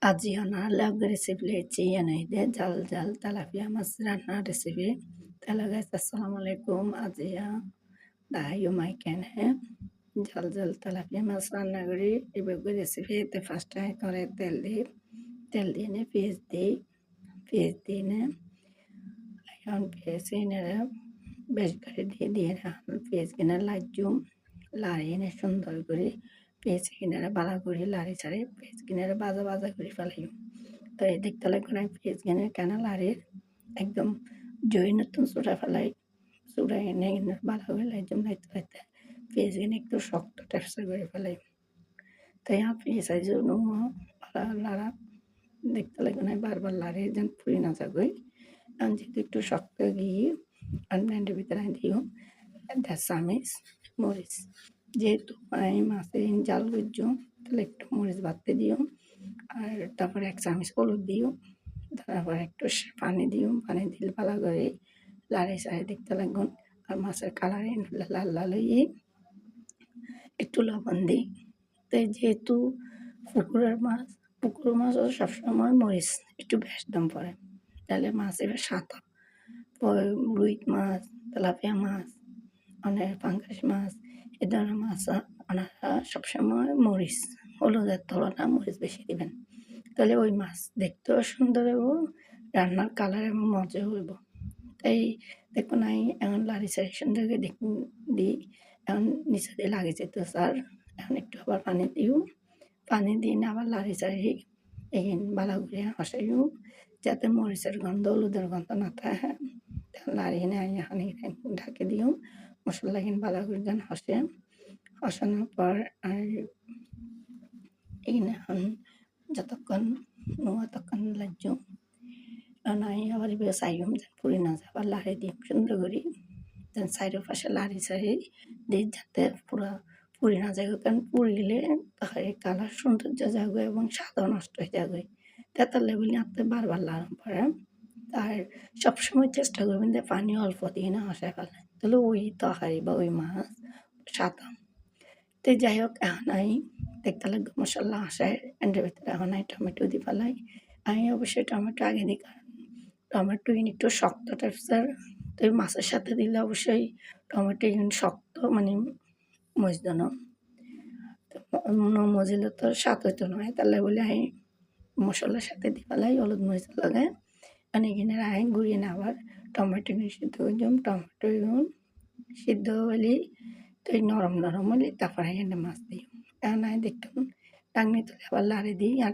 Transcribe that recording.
Ajiana love recipe chianaide jal jal talapia mas ranna recipe. Hello guys, assalamu alaikum. Ajia dahayu mai can hai jal jal talapia mas ranna kori ebago recipe te first time kore tel দিয়ে পেঁয়াজ দিয়ে এখন পেঁয়াজ এনে বেশ করে দিয়ে পেঁয়াজ কিনে লাজুম লাড়ি এনে সুন্দর করে পেঁয়াজ কিনারে বালা করে লাড়ি ছাড়ে পেঁয়াজ কিনারে বাজা করে ফেলাই তো এই দেখতে লাগবে না পেঁয়াজ কিনে কেন লাড়ি একদম জই নতুন চূড়া ফেলাই চূড়া এনে বালা করে লাইজুম লাইতে লাইতে পেঁয়াজ কিনে একটু শক্ত টেক্সচার করে ফেলাই তো यहाँ পেঁয়াজ আইজ লাড়া দেখতে লাগবে না বারবার লাড়ি যেন পুড়ি না যাগই আমি যেহেতু একটু শক্ত গিয়ে আর ব্লেন্ডের ভিতরে দিও দেড় চামচ মরিচ যেহেতু আমি মাছের জাল করছো তাহলে একটু মরিচ বাড়তে দিও আর তারপরে 1 চামচ হলুদ দিও তারপর একটু পানি দিও পানি দিলে ভালো করে লাড়ি চাড়ি দেখতে লাগুন আর মাছের কালারে লাল লাল হয়ে একটু লবণ দিই তাই যেহেতু পুকুর মাছও সবসময় মরিচ একটু বেশ দাম পড়ে তাহলে মাছ এবার স্বাদ রুই মাছ তেলাপিয়া মাছ অনেক পাঙ্গাস মাছ এ ধরনের মাছ ওনারা সবসময় মরিচ হলুদের তুলনায় মরিচ বেশি দিবেন তাহলে ওই মাছ দেখতেও সুন্দর হইব রান্নার কালার এবং মজা হইব তাই দেখুন আমি এখন লাড়ি চাড়ি সুন্দর করে দিই এখন নিচে দিয়ে লাগে যেত স্যার এখন একটু আবার পানি দিয়ে আবার লাড়ি চাড়ি এই বালা ঘুরে হসাইও যাতে মরিচের গন্ধ হলুদের গন্ধ না থাকে লাড়ি এনে আমি ঢাকে দিও মশলা কিনে বালা করে যেন হসানোর পর আর এখানে এখন যতক্ষণ ততক্ষণ লাগছো আমি আবার এবার চাইম যেন পুড়ি না যাবার লাড়ি দিই সুন্দর করি যেন চাইরের পাশে লাড়ি চাড়ি দিই যাতে পুরো পুড়ি না যাবে কারণ পুড়িলে তাহলে কালার সৌন্দর্য যাবে এবং স্বাদও নষ্ট হয়ে যাবে তেতার লেবুলি আনতে বারবার লাগাম পরে আর সবসময় চেষ্টা করবেন যে পানি অল্প দিয়ে না হসায় ফেলে তাহলে ওই তরকারি বা ওই মাছ স্বাদ তো যাই হোক এখন আমি দেখতে লাগবে মশলা হসায় এর ভিতরে এখন আমি টমেটো দিয়ে ফেলাই আমি অবশ্যই টমেটো আগে দিই কারণ টমেটো একটু শক্ত টেক্সচার তো এই মাছের সাথে দিলে অবশ্যই টমেটো শক্ত মানে মজতো না মজিলে তো স্বাদ হইতো নয় তাহলে বলে আমি মশলার সাথে দিয়ে ফেলাই হলুদ মরিচ লাগে এখানে রায় গুঁড়িয়ে না আবার টমেটো সিদ্ধ করলাম টমেটো সিদ্ধ হলে তো নরম হলে তারপরে এখানে মাছ দিই এখন আমি দেখতাম টাঙনি তুলে আবার লাড়ি দিই আর